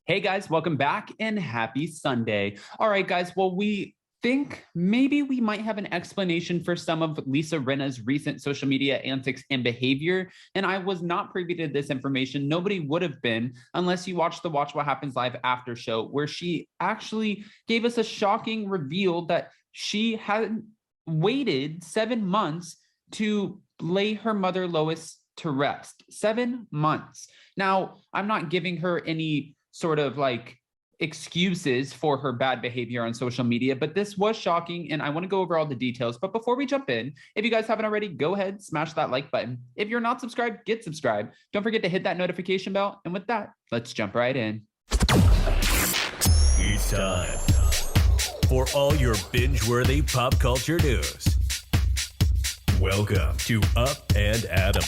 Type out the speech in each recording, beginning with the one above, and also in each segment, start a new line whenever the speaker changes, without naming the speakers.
Hey guys, welcome back and happy Sunday. All right, guys. Well, we think maybe we might have an explanation for some of Lisa Rinna's recent social media antics and behavior. And I was not privy to this information. Nobody would have been unless you watched the Watch What Happens Live after show, where she actually gave us a shocking reveal that she had waited 7 months to lay her mother Lois to rest. 7 months. Now, I'm not giving her any sort of like excuses for her bad behavior on social media, but this was shocking and I want to go over all the details. But before we jump in, if you guys haven't already, go ahead, smash that like button. If you're not subscribed, get subscribed. Don't forget to hit that notification bell. And with that, let's jump right in.
It's time for all your binge-worthy pop culture news. Welcome to Up and Adam.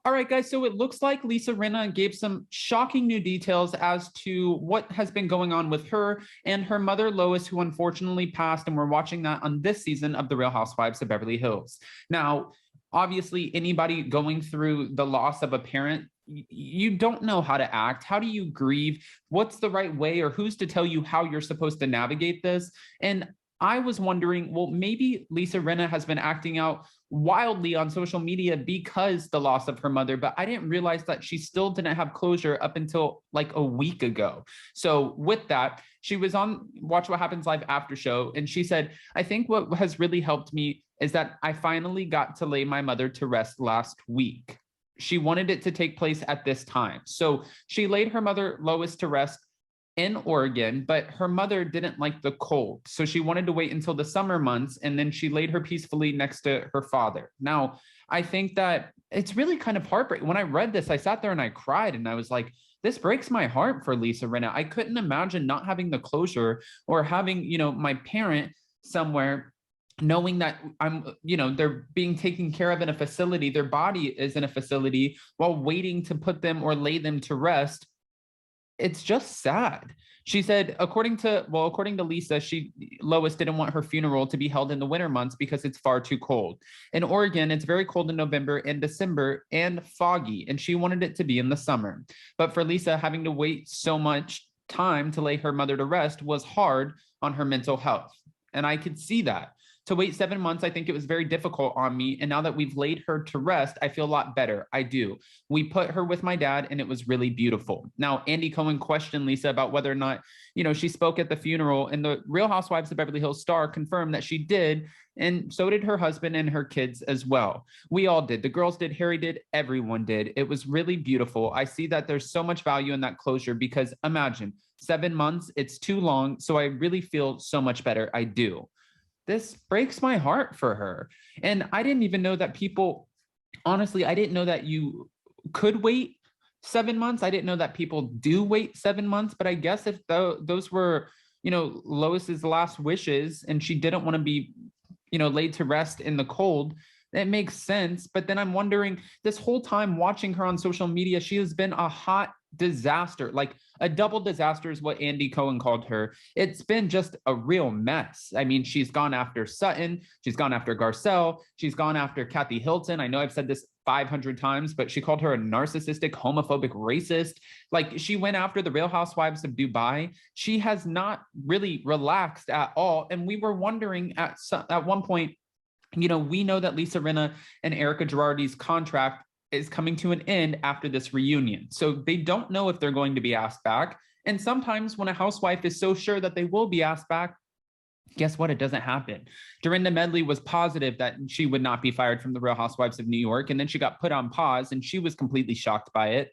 All right, guys, so it looks like Lisa Rinna gave some shocking new details as to what has been going on with her and her mother, Lois, who unfortunately passed, and we're watching that on this season of The Real Housewives of Beverly Hills. Now, obviously, anybody going through the loss of a parent, you don't know how to act. How do you grieve? What's the right way, or who's to tell you how you're supposed to navigate this? And I was wondering, well, maybe Lisa Rinna has been acting out wildly on social media because the loss of her mother, but I didn't realize that she still didn't have closure up until like a week ago. So with that, she was on Watch What Happens Live after show, and she said, I think what has really helped me is that I finally got to lay my mother to rest last week. She wanted it to take place at this time. So she laid her mother Lois to rest in Oregon, but her mother didn't like the cold. So she wanted to wait until the summer months, and then she laid her peacefully next to her father. Now, I think that it's really kind of heartbreaking. When I read this, I sat there and I cried, and I was like, this breaks my heart for Lisa Rinna. I couldn't imagine not having the closure or having, my parent somewhere, knowing that they're being taken care of in a facility, their body is in a facility, while waiting to put them or lay them to rest. It's just sad. She said, according to Lisa, Lois didn't want her funeral to be held in the winter months because it's far too cold. In Oregon, it's very cold in November and December and foggy, and she wanted it to be in the summer. But for Lisa, having to wait so much time to lay her mother to rest was hard on her mental health. And I could see that. To wait 7 months, I think it was very difficult on me. And now that we've laid her to rest, I feel a lot better. I do. We put her with my dad, and it was really beautiful. Now, Andy Cohen questioned Lisa about whether or not, she spoke at the funeral, and the Real Housewives of Beverly Hills star confirmed that she did. And so did her husband and her kids as well. We all did. The girls did, Harry did, everyone did. It was really beautiful. I see that there's so much value in that closure because imagine 7 months, it's too long. So I really feel so much better. I do. This breaks my heart for her. And I didn't even know that people, honestly, I didn't know that you could wait 7 months. I didn't know that people do wait 7 months, but I guess if those were, Lois's last wishes and she didn't want to be, laid to rest in the cold, it makes sense. But then I'm wondering, this whole time watching her on social media, she has been a hot disaster, like a double disaster is what Andy Cohen called her. It's been just a real mess. I mean, she's gone after Sutton. She's gone after Garcelle. She's gone after Kathy Hilton. I know I've said this 500 times, but she called her a narcissistic, homophobic, racist. Like, she went after the Real Housewives of Dubai. She has not really relaxed at all. And we were wondering at one point, we know that Lisa Rinna and Erica Girardi's contract is coming to an end after this reunion. So they don't know if they're going to be asked back. And sometimes when a housewife is so sure that they will be asked back, guess what? It doesn't happen. Dorinda Medley was positive that she would not be fired from the Real Housewives of New York. And then she got put on pause and she was completely shocked by it.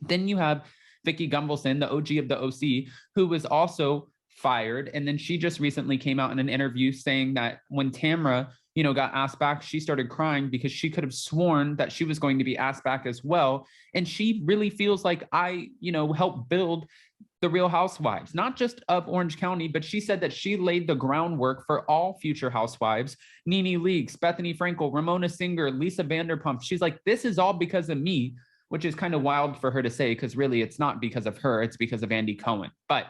Then you have Vicki Gunvalson, the OG of the OC, who was also fired. And then she just recently came out in an interview saying that when Tamra got asked back, she started crying because she could have sworn that she was going to be asked back as well. And she really feels like I helped build the Real Housewives, not just of Orange County, but she said that she laid the groundwork for all future housewives, Nene Leakes, Bethany Frankel, Ramona Singer, Lisa Vanderpump. She's like, this is all because of me, which is kind of wild for her to say, because really it's not because of her, it's because of Andy Cohen. But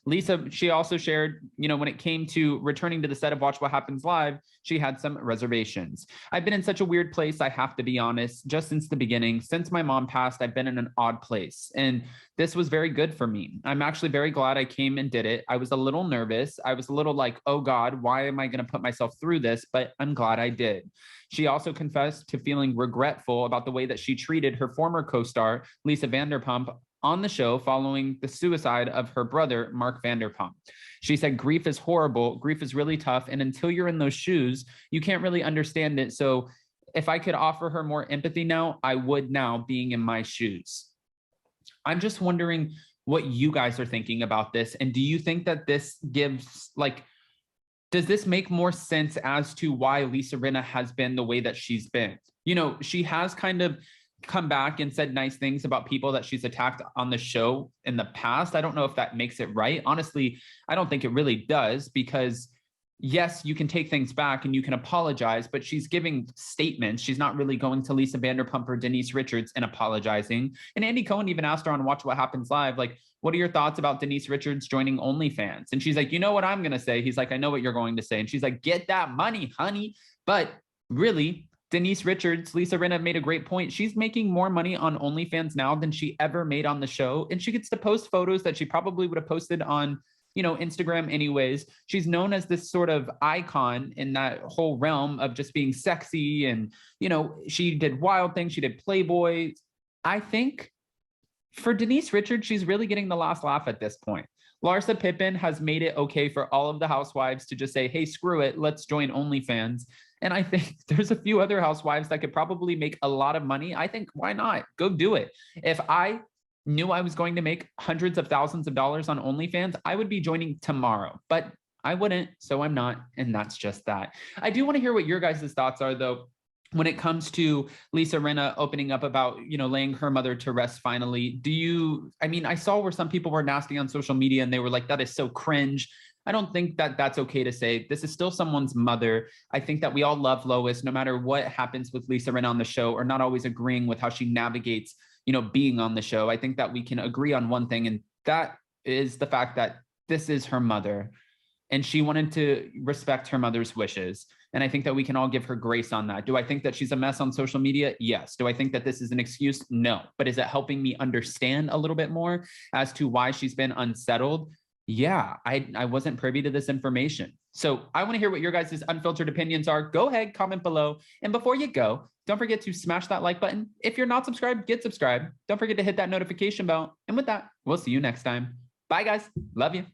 Lisa, she also shared, when it came to returning to the set of Watch What Happens Live, she had some reservations. I've been in such a weird place, I have to be honest, just since the beginning. Since my mom passed, I've been in an odd place. And this was very good for me. I'm actually very glad I came and did it. I was a little nervous. I was a little like, oh God, why am I going to put myself through this? But I'm glad I did. She also confessed to feeling regretful about the way that she treated her former co-star, Lisa Vanderpump, on the show following the suicide of her brother, Mark Vanderpump. She said, grief is horrible. Grief is really tough. And until you're in those shoes, you can't really understand it. So if I could offer her more empathy now, I would now, being in my shoes. I'm just wondering what you guys are thinking about this. And do you think that this gives, does this make more sense as to why Lisa Rinna has been the way that she's been? She has kind of come back and said nice things about people that she's attacked on the show in the past. I don't know if that makes it right. Honestly, I don't think it really does, because yes, you can take things back and you can apologize, but she's giving statements. She's not really going to Lisa Vanderpump or Denise Richards and apologizing. And Andy Cohen even asked her on Watch What Happens Live, what are your thoughts about Denise Richards joining OnlyFans? And she's like, you know what I'm going to say? He's like, I know what you're going to say. And she's like, get that money, honey. But really, Denise Richards, Lisa Rinna made a great point. She's making more money on OnlyFans now than she ever made on the show. And she gets to post photos that she probably would have posted on, Instagram anyways. She's known as this sort of icon in that whole realm of just being sexy. And, she did wild things. She did Playboy. I think for Denise Richards, she's really getting the last laugh at this point. Larsa Pippen has made it okay for all of the housewives to just say, hey, screw it, let's join OnlyFans. And I think there's a few other housewives that could probably make a lot of money. I think, why not? Go do it. If I knew I was going to make hundreds of thousands of dollars on OnlyFans, I would be joining tomorrow, but I wouldn't, so I'm not, and that's just that. I do want to hear what your guys' thoughts are, though, when it comes to Lisa Rinna opening up about, laying her mother to rest finally. I saw where some people were nasty on social media and they were like, that is so cringe. I don't think that that's okay to say. This is still someone's mother. I think that we all love Lois, no matter what happens with Lisa Rinna on the show, or not always agreeing with how she navigates, being on the show. I think that we can agree on one thing, and that is the fact that this is her mother, and she wanted to respect her mother's wishes. And I think that we can all give her grace on that. Do I think that she's a mess on social media? Yes. Do I think that this is an excuse? No. But is it helping me understand a little bit more as to why she's been unsettled? Yeah, I wasn't privy to this information. So I want to hear what your guys' unfiltered opinions are. Go ahead, comment below. And before you go, don't forget to smash that like button. If you're not subscribed, get subscribed. Don't forget to hit that notification bell. And with that, we'll see you next time. Bye, guys. Love you.